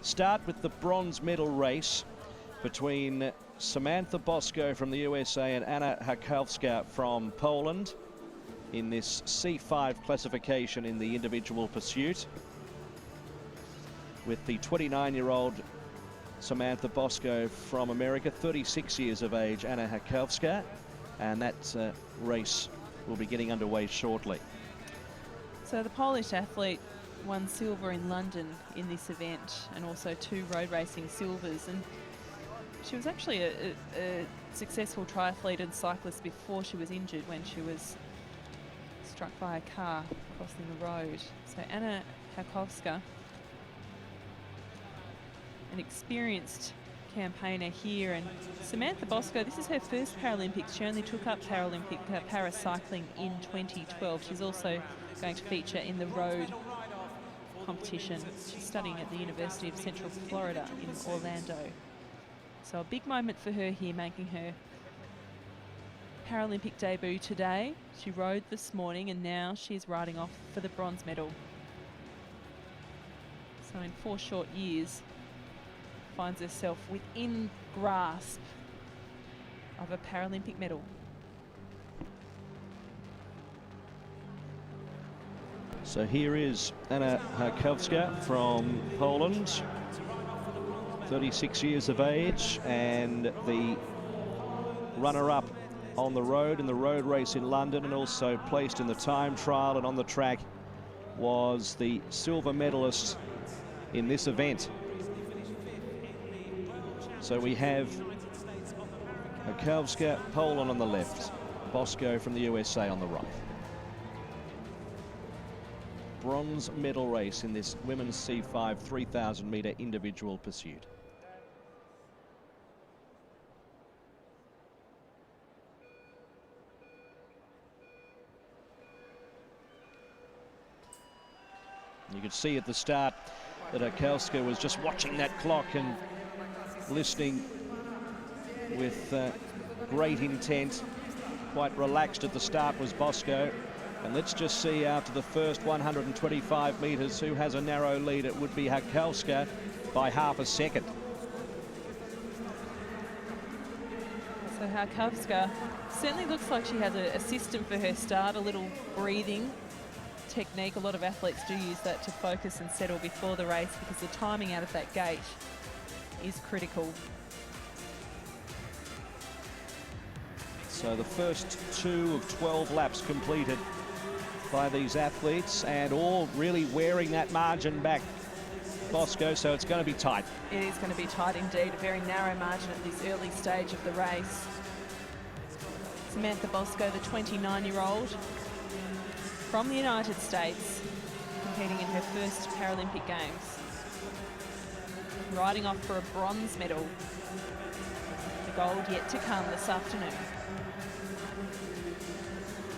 start with the bronze medal race between Samantha BOSCO from the USA and Anna Harkowska from Poland in this C5 classification in the individual pursuit, with the 29-year-old Samantha BOSCO from America, 36 years of age, Anna Harkowska, and that race will be getting underway shortly. So the Polish athlete won silver in London in this event, and also 2 road racing silvers, and she was actually a successful triathlete and cyclist before she was injured when she was struck by a car crossing the road. So Anna Harkowska, an experienced campaigner here, and Samantha BOSCO, this is her first Paralympics. She only took up Paralympic paracycling in 2012. She's also going to feature in the road competition. She's studying at the University of Central Florida in Orlando. So a big moment for her here, making her Paralympic debut today. She rode this morning and now she's riding off for the bronze medal. So in 4 short years, finds herself within grasp of a Paralympic medal. So here is Anna Harkowska from Poland, 36 years of age, and the runner-up on the road in the road race in London, and also placed in the time trial and on the track was the silver medalist in this event. So we have Harkowska, Poland on the left, BOSCO from the USA on the right. Bronze medal race in this women's C5 3,000 metre individual pursuit. You could see at the start that Harkowska was just watching that clock and listening with great intent. Quite relaxed at the start was BOSCO. And let's just see after the first 125 metres who has a narrow lead. It would be Harkowska by half a second. So Harkowska certainly looks like she has a system for her start, a little breathing technique. A lot of athletes do use that to focus and settle before the race, because the timing out of that gate is critical. So the first 2 of 12 laps completed by these athletes, and all really wearing that margin back, BOSCO, so it's going to be tight. It is going to be tight indeed, a very narrow margin at this early stage of the race. Samantha BOSCO, the 29-year-old from the United States, competing in her first Paralympic Games, riding off for a bronze medal. The gold yet to come this afternoon.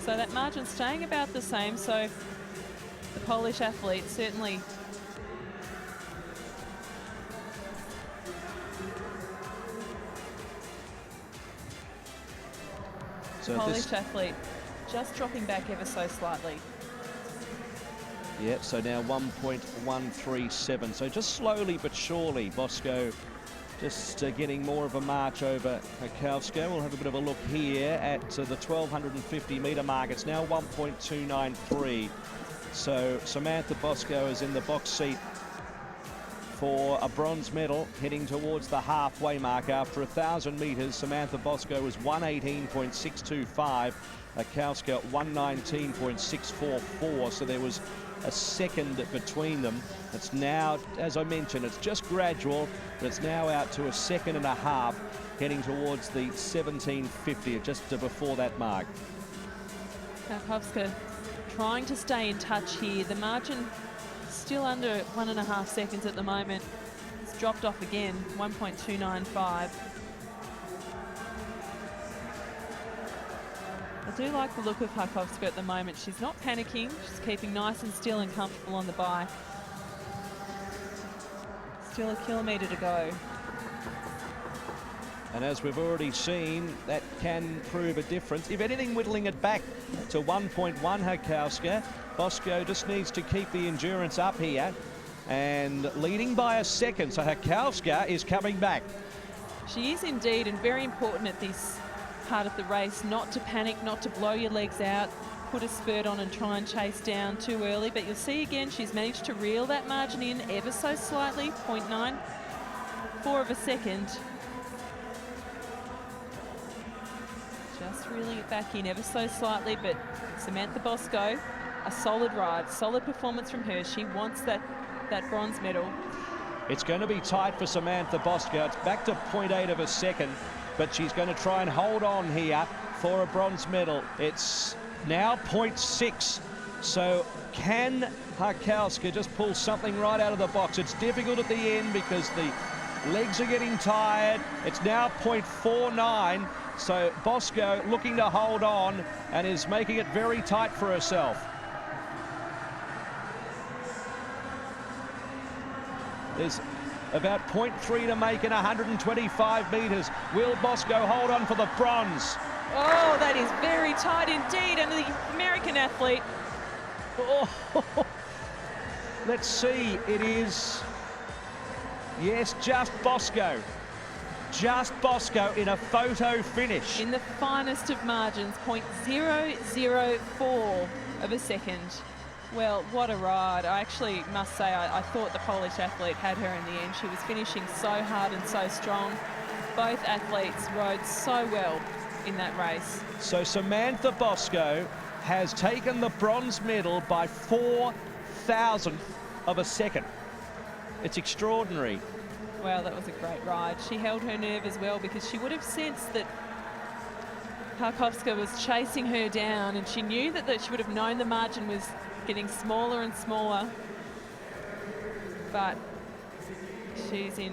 So that margin staying about the same, so the Polish athlete certainly Polish athlete just dropping back ever so slightly. Yeah, so now 1.137. So just slowly but surely, BOSCO just getting more of a march over Harkowska. We'll have a bit of a look here at the 1,250 metre mark. It's now 1.293. So Samantha BOSCO is in the box seat for a bronze medal, heading towards the halfway mark. After 1,000 metres, Samantha BOSCO was 118.625, Harkowska 119.644. So there was a second between them. It's now, as I mentioned, it's just gradual, but it's now out to a second and a half, heading towards the 1750, just before that mark. Harkowska trying to stay in touch here. The margin still under 1.5 seconds at the moment. It's dropped off again, 1.295. I do like the look of Harkowska at the moment. She's not panicking, she's keeping nice and still and comfortable on the bike. Still a kilometre to go. And as we've already seen, that can prove a difference. If anything, whittling it back to 1.1 Harkowska. BOSCO just needs to keep the endurance up here. and leading by a second. So Harkowska is coming back. She is indeed, and very important at this part of the race, not to panic, not to blow your legs out, put a spurt on and try and chase down too early. But you'll see again, she's managed to reel that margin in ever so slightly, 0.94 of a second. Just reeling it back in ever so slightly, but Samantha Bosco, a solid ride, solid performance from her. She wants that bronze medal. It's going to be tight for Samantha Bosco. It's back to 0.8 of a second, but she's going to try and hold on here for a bronze medal. It's now 0.6. So can Harkowska just pull something right out of the box? It's difficult at the end because the legs are getting tired. It's now 0.49. So Bosco looking to hold on and is making it very tight for herself. There's about 0.3 to make in 125 metres. Will Bosco hold on for the bronze? Oh, that is very tight indeed. And the American athlete. Oh, let's see. It is, yes, just Bosco. Just Bosco in a photo finish. In the finest of margins, 0.004 of a second. Well, what a ride. I actually must say, I thought the Polish athlete had her in the end. She was finishing so hard and so strong. Both athletes rode so well in that race. So Samantha Bosco has taken the bronze medal by 4,000th of a second. It's extraordinary. Well, that was a great ride. She held her nerve as well because she would have sensed that Harkowska was chasing her down, and she knew that she would have known the margin was getting smaller and smaller. But she's in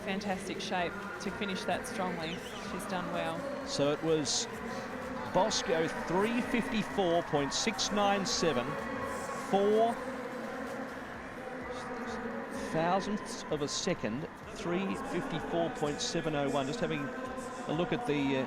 fantastic shape to finish that strongly. She's done well. So it was Bosco 354.697, 4,000ths of a second, 354.701. Just having a look at the